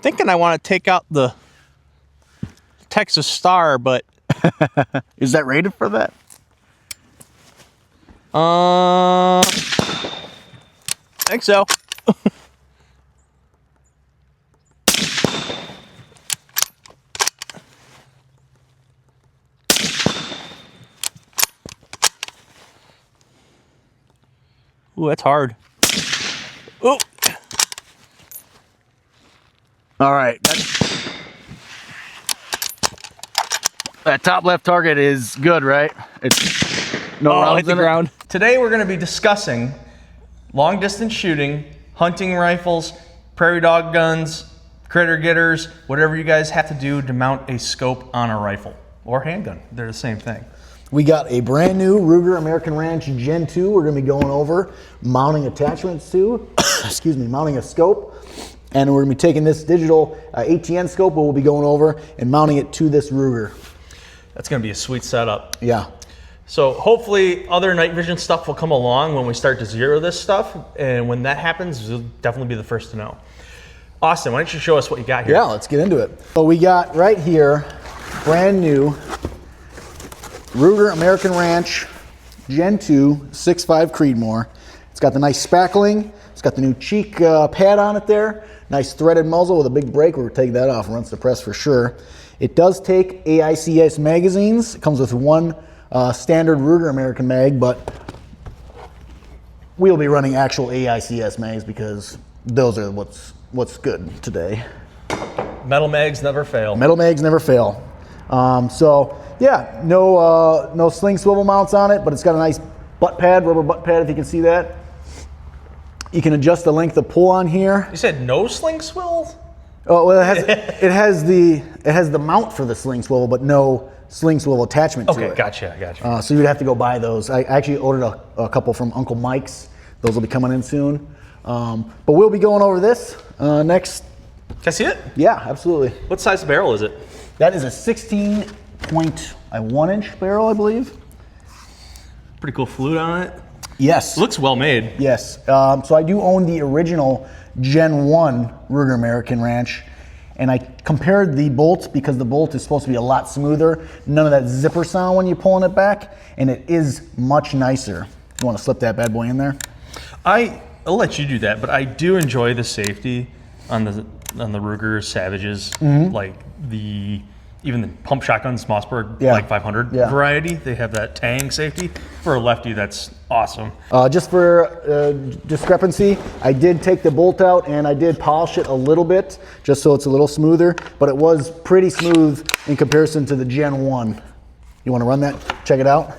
thinking I want to take out the Texas Star, but is that rated for that? I think so. Ooh, that's hard. Oh. All right. That top left target is good, right? It's no rounds hit the in ground. it. Today we're going to be discussing long distance shooting, hunting rifles, prairie dog guns, critter getters, whatever you guys have to do to mount a scope on a rifle or handgun. They're the same thing. We got a brand new Rugeramericanranch Gen 2 we're going to be going over, mounting attachments to, excuse me, mounting a scope. And we're going to be taking this digital ATN scope, but we'll be going over and mounting it to this Ruger. That's going to be a sweet setup. Yeah. So hopefully other night vision stuff will come along when we start to zero this stuff. And when that happens, you'll definitely be the first to know. Austin, why don't you show us what you got here? Yeah, let's get into it. So we got right here, brand new Rugeramericanranch Gen 2 6.5 Creedmoor. It's got the nice spackling. It's got the new cheek pad on it there. Nice threaded muzzle with a big break. We'll take that off, run suppressed for sure. It does take AICS magazines. It comes with one standard Ruger American mag, but we'll be running actual AICS mags because those are what's good today. Metal mags never fail. Metal mags never fail. So yeah, no sling swivel mounts on it, but it's got a nice butt pad, rubber butt pad if you can see that. You can adjust the length of pull on here. You said no sling swivel? Oh well, it has the mount for the sling swivel, but no sling swivel attachment to it. Okay, gotcha. So you'd have to go buy those. I actually ordered a couple from Uncle Mike's. Those will be coming in soon. But we'll be going over this next. Can I see it? Yeah, absolutely. What size barrel is it? That is a 16.1 inch barrel, I believe. Pretty cool flute on it. Yes. It looks well made. Yes. So I do own the original Gen 1 Rugeramericanranch, and I compared the bolt because the bolt is supposed to be a lot smoother. None of that zipper sound when you're pulling it back, and it is much nicer. You want to slip that bad boy in there? I'll let you do that, but I do enjoy the safety on the Ruger Savages, like even the pump shotguns, Mossberg, like 500 variety. They have that tang safety. For a lefty, that's awesome. Just for discrepancy, I did take the bolt out and I did polish it a little bit, just so it's a little smoother, but it was pretty smooth in comparison to the Gen 1. You want to run that? Check it out.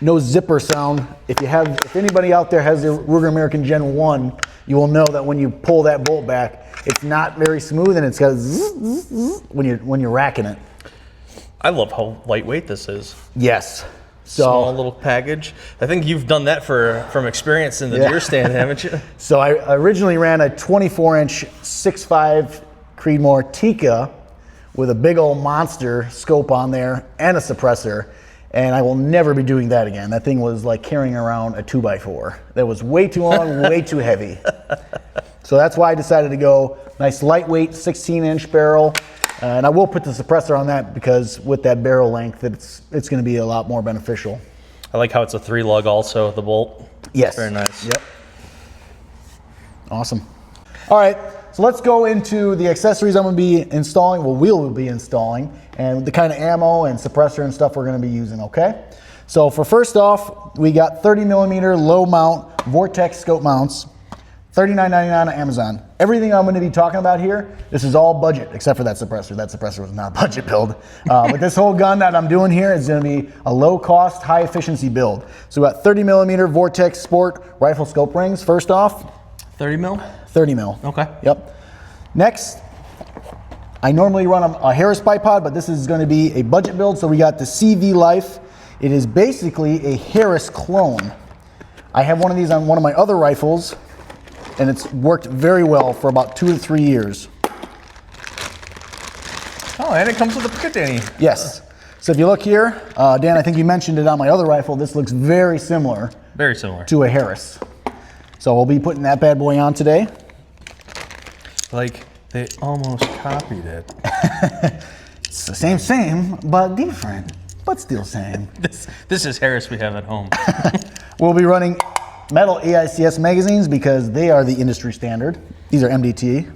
No zipper sound. If anybody out there has the Ruger American Gen 1, you will know that when you pull that bolt back, it's not very smooth and it's got a zzz, zzz, zzz when you're racking it. I love how lightweight this is. Yes. Small little package. I think you've done that from experience in the deer stand, haven't you? So I originally ran a 24-inch 6.5 Creedmoor Tika with a big old monster scope on there and a suppressor. And I will never be doing that again. That thing was like carrying around a 2x4. That was way too long, way too heavy. So that's why I decided to go nice lightweight 16-inch barrel. And I will put the suppressor on that because with that barrel length, it's going to be a lot more beneficial. I like how it's a 3-lug also, the bolt. Yes. Very nice. Yep. Awesome. All right, so let's go into the accessories I'm going to be installing, we'll be installing, and the kind of ammo and suppressor and stuff we're going to be using, okay? So for first off, we got 30mm low mount Vortex scope mounts, $39.99 on Amazon. Everything I'm going to be talking about here, this is all budget except for that suppressor. That suppressor was not a budget build. But this whole gun that I'm doing here is going to be a low cost, high efficiency build. So we got 30mm Vortex Sport rifle scope rings first off. 30 mil? 30 mil. Okay. Yep. Next, I normally run a Harris bipod, but this is going to be a budget build. So we got the CV Life. It is basically a Harris clone. I have one of these on one of my other rifles, and it's worked very well for about 2 to 3 years. Oh, and it comes with a Picatinny. Yes. So if you look here, Dan, I think you mentioned it on my other rifle. This looks very similar. Very similar. To a Harris. So we'll be putting that bad boy on today. Like, they almost copied it. It's the same, but different, but still same. This is Harris we have at home. We'll be running Metal AICS magazines because they are the industry standard. These are MDT.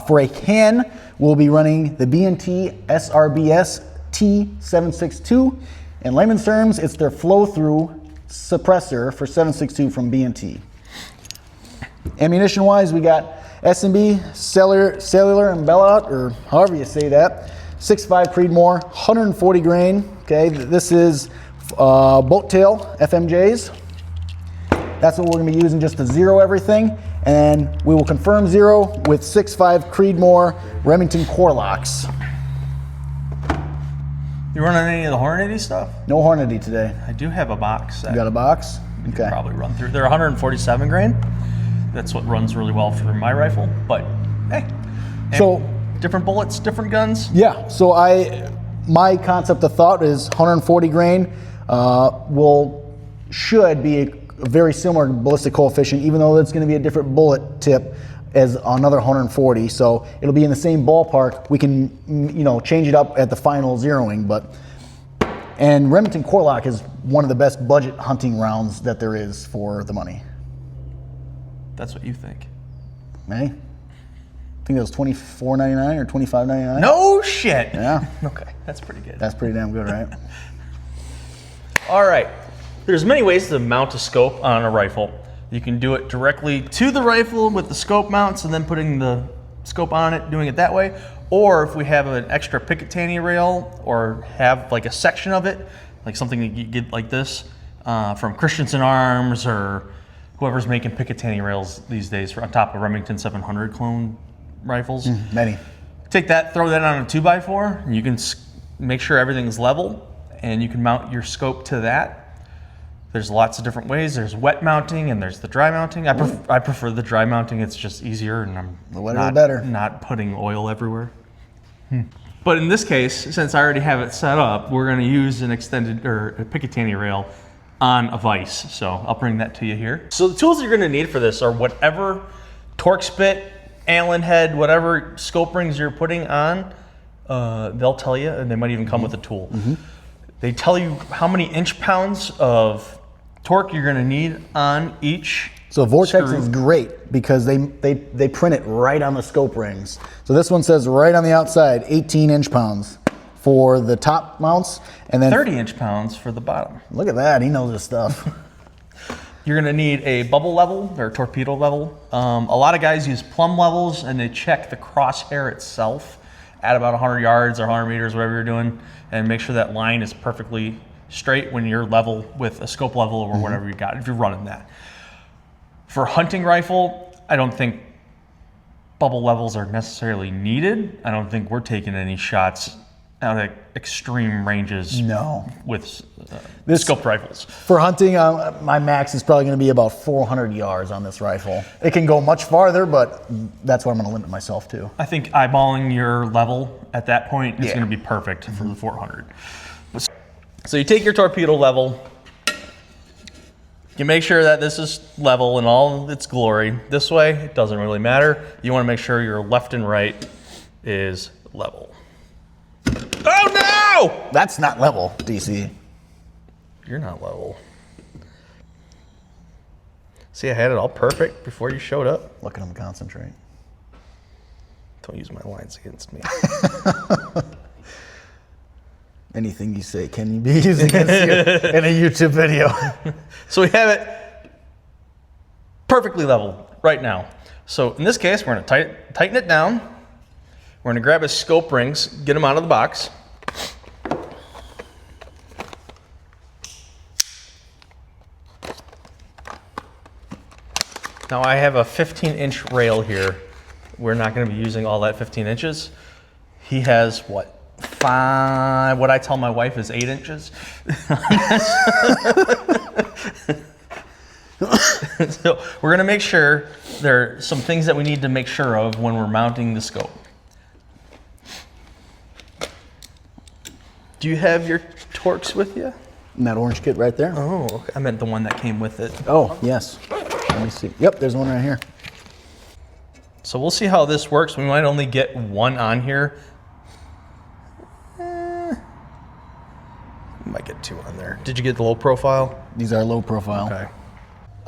For a can, we'll be running the B&T SRBS T762. In layman's terms, it's their flow-through suppressor for 762 from B&T. Ammunition-wise, we got S&B, cellular and Bellot, or however you say that. 6.5 Creedmoor, 140 grain. Okay, this is boat tail FMJs. That's what we're going to be using just to zero everything. And we will confirm zero with 6.5 Creedmoor Remington core locks. You running any of the Hornady stuff? No Hornady today. I do have a box. You got a box? You can probably run through. They're 147 grain. That's what runs really well for my rifle. But hey, so different bullets, different guns. Yeah. So my concept of thought is 140 grain should be a very similar ballistic coefficient, even though it's going to be a different bullet tip as another 140. So it'll be in the same ballpark. We can, change it up at the final zeroing. And Remington core lock is one of the best budget hunting rounds that there is for the money. That's what you think. Hey, I think that was $24.99 or $25.99. No shit. Yeah. Okay, that's pretty good. That's pretty damn good, right? All right. There's many ways to mount a scope on a rifle. You can do it directly to the rifle with the scope mounts and then putting the scope on it, doing it that way. Or if we have an extra Picatinny rail or have like a section of it, like something that you get like this from Christensen Arms or whoever's making Picatinny rails these days on top of Remington 700 clone rifles. Many. Take that, throw that on a 2x4, and you can make sure everything's level, and you can mount your scope to that. There's lots of different ways. There's wet mounting and there's the dry mounting. I prefer the dry mounting. It's just easier, and I'm the wetter the better. Not putting oil everywhere. But in this case, since I already have it set up, we're going to use an extended or a Picatinny rail on a vise. So I'll bring that to you here. So the tools you're going to need for this are whatever Torx bit, Allen head, whatever scope rings you're putting on. They'll tell you, and they might even come with a tool. They tell you how many inch-pounds of torque you're going to need on each. So Vortex screw. is great because they print it right on the scope rings. So this one says right on the outside, 18 inch-pounds for the top mounts, and then 30 inch-pounds for the bottom. Look at that, he knows his stuff. You're going to need a bubble level or torpedo level. A lot of guys use plumb levels, and they check the crosshair itself at about 100 yards or 100 meters, whatever you're doing, and make sure that line is perfectly straight when you're level with a scope level or whatever you got, if you're running that. For hunting rifle, I don't think bubble levels are necessarily needed. I don't think we're taking any shots out at extreme ranges. No. With scoped rifles. For hunting, my max is probably going to be about 400 yards on this rifle. It can go much farther, but that's what I'm going to limit myself to. I think eyeballing your level at that point is going to be perfect for the 400. So you take your torpedo level, you make sure that this is level in all its glory. This way, it doesn't really matter. You want to make sure your left and right is level. Oh no! That's not level, DC. You're not level. See, I had it all perfect before you showed up. Look at him concentrate. Don't use my lines against me. Anything you say can be used against you in a YouTube video. So we have it perfectly level right now. So in this case, we're going to tighten it down. We're going to grab his scope rings, get them out of the box. Now I have a 15-inch rail here. We're not going to be using all that 15 inches. He has what? What I tell my wife is 8 inches. So we're going to make sure there are some things that we need to make sure of when we're mounting the scope. Do you have your Torx with you? And that orange kit right there? Oh, okay. I meant the one that came with it. Oh, yes. Let me see. Yep, there's one right here. So we'll see how this works. We might only get one on here. Might get two on there. Did you get the low profile? These are low profile. Okay.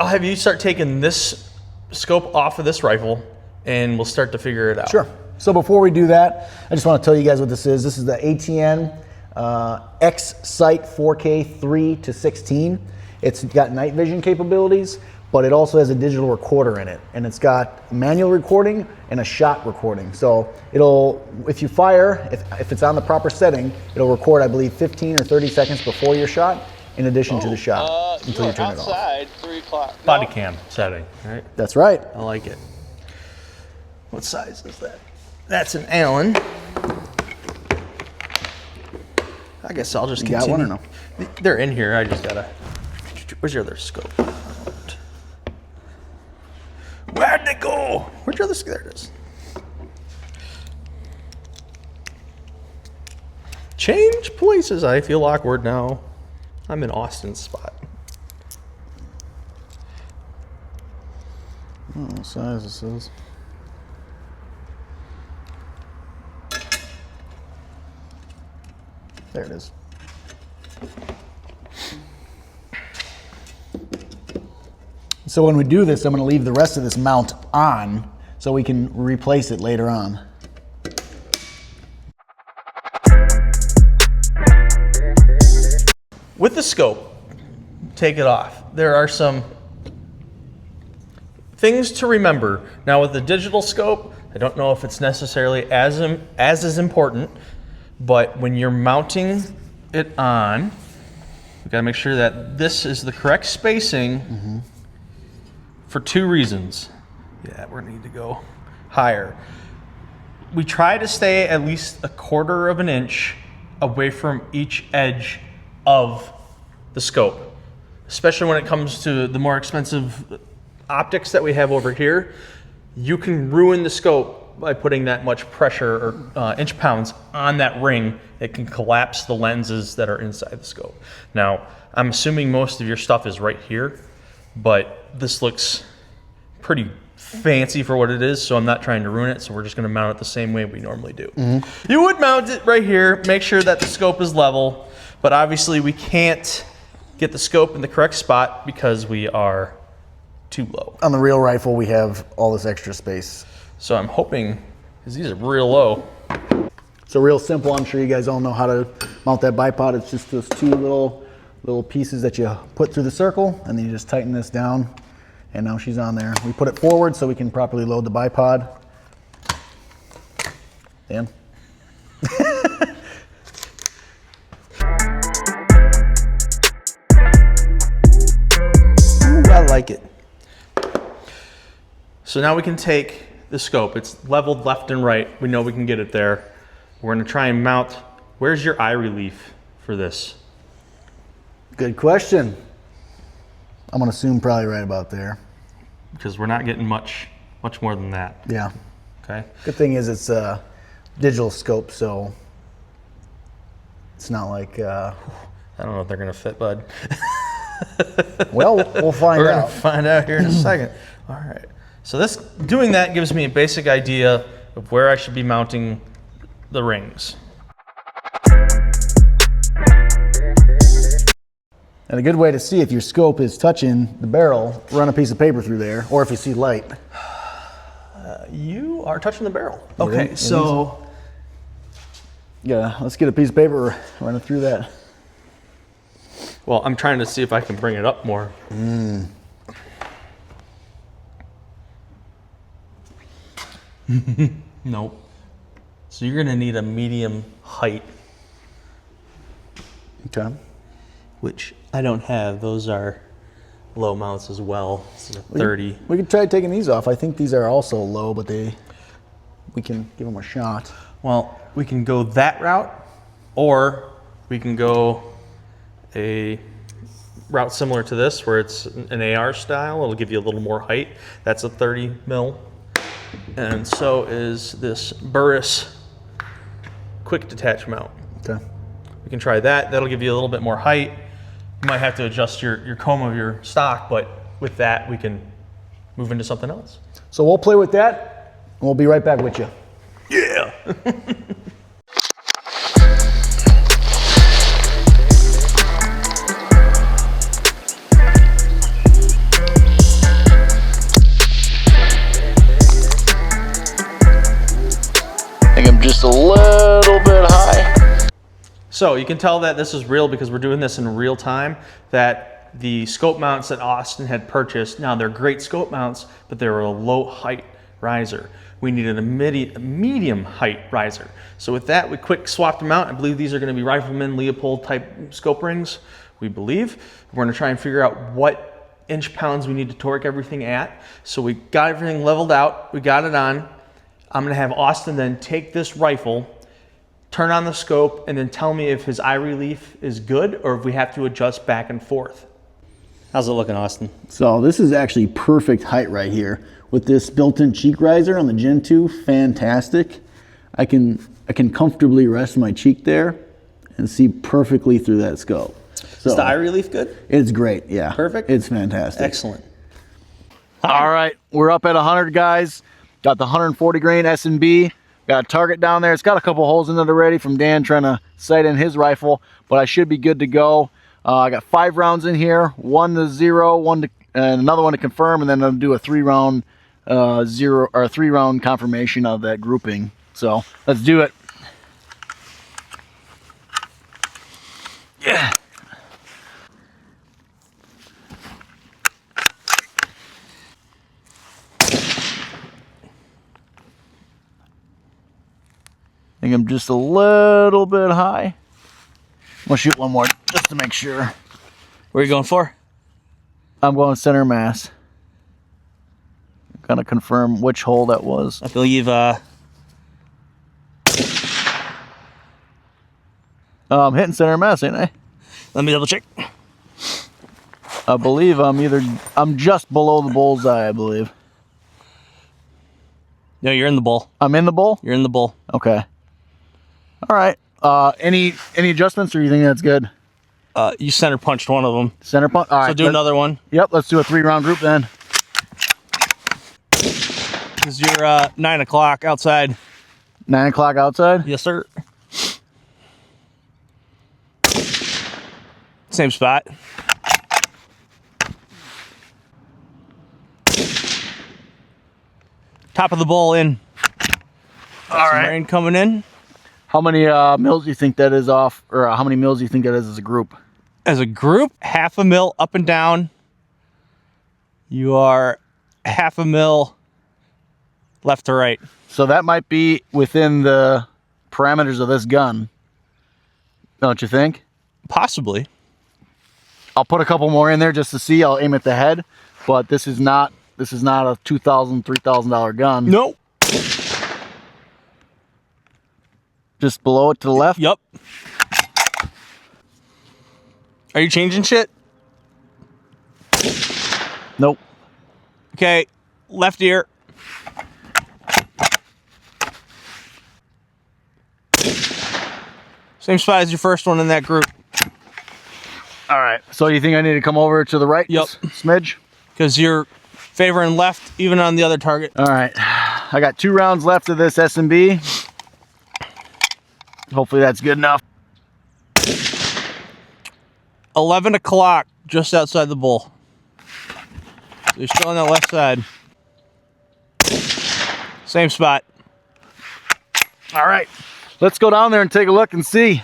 I'll have you start taking this scope off of this rifle, and we'll start to figure it out. Sure. So before we do that, I just want to tell you guys what this is. This is the ATN X-Sight 4K 3 to 16. It's got night vision capabilities, but it also has a digital recorder in it, and it's got manual recording and a shot recording. So it'll, if you fire, if it's on the proper setting, it'll record, I believe, 15 or 30 seconds before your shot, in addition to the shot, until you turn it off. Outside, 3 o'clock. Body cam setting, right? That's right. I like it. What size is that? That's an Allen. I guess I'll just continue. You got one or no? They're in here. I just gotta. Where's your other scope? Where'd they go? Where'd your other scope? There it is. Change places. I feel awkward now. I'm in Austin's spot. I don't know what size this is. There it is. So when we do this, I'm going to leave the rest of this mount on so we can replace it later on. With the scope, take it off. There are some things to remember. Now with the digital scope, I don't know if it's necessarily as is important, but when you're mounting it on, we gotta make sure that this is the correct spacing for two reasons. Yeah, we're gonna need to go higher. We try to stay at least 1/4 of an inch away from each edge of the scope, especially when it comes to the more expensive optics that we have over here. You can ruin the scope by putting that much pressure or inch pounds on that ring. It can collapse the lenses that are inside the scope. Now, I'm assuming most of your stuff is right here, but this looks pretty fancy for what it is, so I'm not trying to ruin it, so we're just gonna mount it the same way we normally do. You would mount it right here, make sure that the scope is level, but obviously we can't get the scope in the correct spot because we are too low. On the real rifle, we have all this extra space. So I'm hoping, because these are real low. So real simple, I'm sure you guys all know how to mount that bipod. It's just those two little pieces that you put through the circle, and then you just tighten this down, and now she's on there. We put it forward so we can properly load the bipod. Dan? Ooh, I like it. So now we can take the scope. It's leveled left and right. We know we can get it there. We're gonna try and mount. Where's your eye relief for this? Good question. I'm gonna assume probably right about there. Because we're not getting much more than that. Yeah. Okay. Good thing is it's a digital scope, so it's not like. I don't know if they're gonna fit, bud. Well, we'll find We're out. gonna find out here in a second. All right. So doing that gives me a basic idea of where I should be mounting the rings. And a good way to see if your scope is touching the barrel, run a piece of paper through there, or if you see light. You are touching the barrel. You Okay, think? so Yeah, let's get a piece of paper, run it through that. well, I'm trying to see if I can bring it up more. Nope. So you're gonna need a medium height, Okay. which I don't have. Those are low mounts as well. This is a 30. We can try taking these off. I think these are also low, but we can give them a shot. Well, we can go that route, or we can go a route similar to this, where it's an AR style. It'll give you a little more height. That's a 30 mil. And so is this Burris quick detach mount. Okay. We can try that. That'll give you a little bit more height. You might have to adjust your comb of your stock, but with that, we can move into something else. So we'll play with that, we'll be right back with you. Yeah. I think I'm just a little bit high. So you can tell that this is real because we're doing this in real time, that the scope mounts that Austin had purchased, now they're great scope mounts, but they were a low height riser. We needed a medium height riser. So with that, we quick swapped them out. I believe these are gonna be Rifleman, Leopold type scope rings, we believe. We're gonna try and figure out what inch-pounds we need to torque everything at. So we got everything leveled out, we got it on. I'm gonna have Austin then take this rifle, turn on the scope, and then tell me if his eye relief is good or if we have to adjust back and forth. How's it looking, Austin? So this is actually perfect height right here. With this built-in cheek riser on the Gen 2, fantastic. I can comfortably rest my cheek there and see perfectly through that scope. So Is the eye relief good? it's great, yeah. Perfect? It's fantastic. Excellent. All right, we're up at 100, guys. Got the 140 grain S&B. Got a target down there. It's got a couple holes in it already from Dan trying to sight in his rifle, but I should be good to go. I got 5 rounds in here, 1 to 0, 1 to, and another one to confirm, and then I'll do a 3-round 3-round confirmation of that grouping. So let's do it. Yeah. I think I'm just a little bit high. We'll shoot one more just to make sure. Where are you going for? I'm going center mass. Gonna confirm which hole that was. I believe I'm hitting center mass, ain't I? let me double check. I believe I'm just below the bullseye, I believe. No, you're in the bowl. I'm in the bowl? You're in the bowl. Okay. All right. Any adjustments, or you think that's good? You center punched one of them. Center punch. All right. So do another one. Yep. Let's do a 3-round group then. Because you're 9 o'clock outside. 9 o'clock outside. Yes, sir. Same spot. Top of the bowl in. All right. Rain coming in. How many mils do you think that is off, or how many mils do you think that is as a group? As a group, 1/2 mil up and down. You are 1/2 mil left to right. So that might be within the parameters of this gun, don't you think? Possibly. I'll put a couple more in there just to see. I'll aim at the head, but this is not a $2,000, $3,000 gun. Nope. Just below it to the left. Yep. Are you changing shit? Nope. Okay, left ear. Same spot as your first one in that group. All right. So you think I need to come over to the right? Yep. Smidge. Because you're favoring left even on the other target. All right. I got 2 rounds left of this S&B. Hopefully that's good enough. 11 o'clock, just outside the bowl. So you're still on that left side. Same spot. All right. Let's go down there and take a look and see.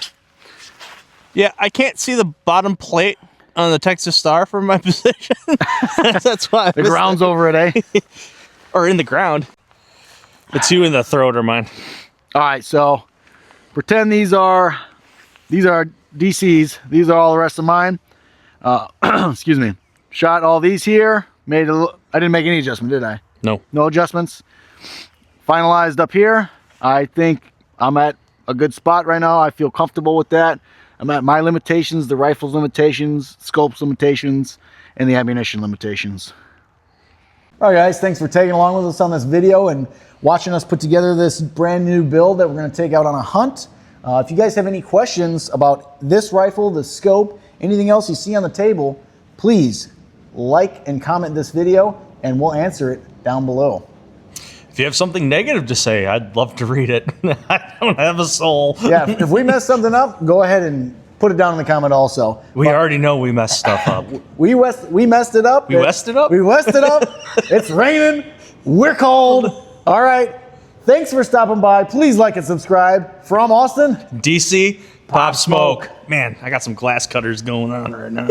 Yeah, I can't see the bottom plate on the Texas Star from my position. That's why The ground's over it, eh? or in the ground. It's you in the throat or mine. All right. So pretend these are DCs. These are all the rest of mine. Excuse me. Shot all these here. I didn't make any adjustment, did I? No. No adjustments. Finalized up here. I think I'm at a good spot right now. I feel comfortable with that. I'm at my limitations, the rifle's limitations, scope's limitations, and the ammunition limitations. All right, guys, thanks for tagging along with us on this video and watching us put together this brand new build that we're going to take out on a hunt. If you guys have any questions about this rifle, the scope, anything else you see on the table, please like and comment this video and we'll answer it down below. If If you have something negative to say, I'd love to read it. I don't have a soul. Yeah, if we mess something up, go ahead and put it down in the comment also. We already know we messed stuff up. We messed it up. We messed it up? We messed it up. It's raining. We're cold. All right. Thanks for stopping by. Please like and subscribe. From Austin, DC, Pop Smoke. Man, I got some glass cutters going on right now.